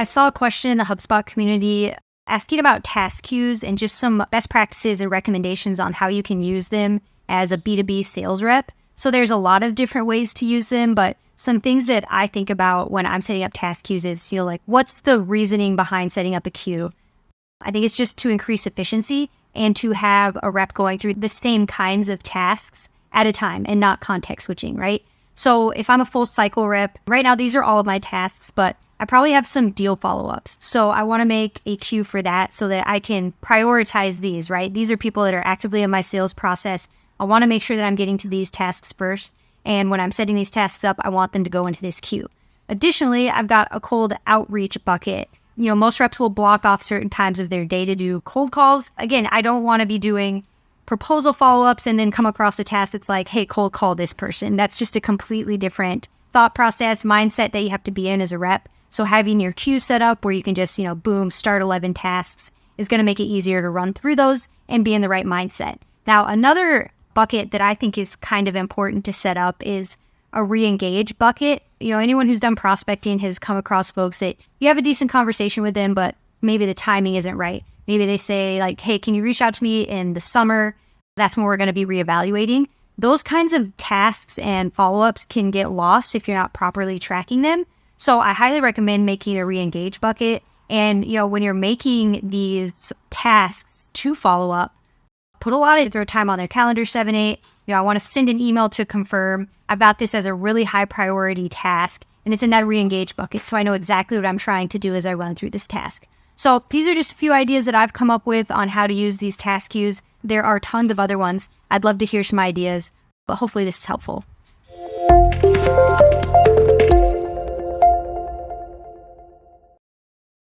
I saw a question in the HubSpot community asking about task queues and just some best practices and recommendations on how you can use them as a B2B sales rep. So there's a lot of different ways to use them, but some things that I think about when I'm setting up task queues is, like, what's the reasoning behind setting up a queue? I think it's just to increase efficiency and to have a rep going through the same kinds of tasks at a time and not context switching, right? So if I'm a full cycle rep, right now these are all of my tasks, but I probably have some deal follow-ups. So I want to make a queue for that so that I can prioritize these, right? These are people that are actively in my sales process. I want to make sure that I'm getting to these tasks first. And when I'm setting these tasks up, I want them to go into this queue. Additionally, I've got a cold outreach bucket. Most reps will block off certain times of their day to do cold calls. Again, I don't want to be doing proposal follow-ups and then come across a task that's like, hey, cold call this person. That's just a completely different thought process, mindset that you have to be in as a rep. So having your queue set up where you can just, boom, start 11 tasks is going to make it easier to run through those and be in the right mindset. Now, another bucket that I think is kind of important to set up is a re-engage bucket. Anyone who's done prospecting has come across folks that you have a decent conversation with them, but maybe the timing isn't right. Maybe they say like, hey, can you reach out to me in the summer? That's when we're going to be reevaluating. Those kinds of tasks and follow-ups can get lost if you're not properly tracking them. So I highly recommend making a re-engage bucket. And, when you're making these tasks to follow up, put a lot of their time on their calendar, 7-8. I want to send an email to confirm. I've got this as a really high priority task, and it's in that re-engage bucket. So I know exactly what I'm trying to do as I run through this task. So these are just a few ideas that I've come up with on how to use these task queues. There are tons of other ones. I'd love to hear some ideas, but hopefully this is helpful.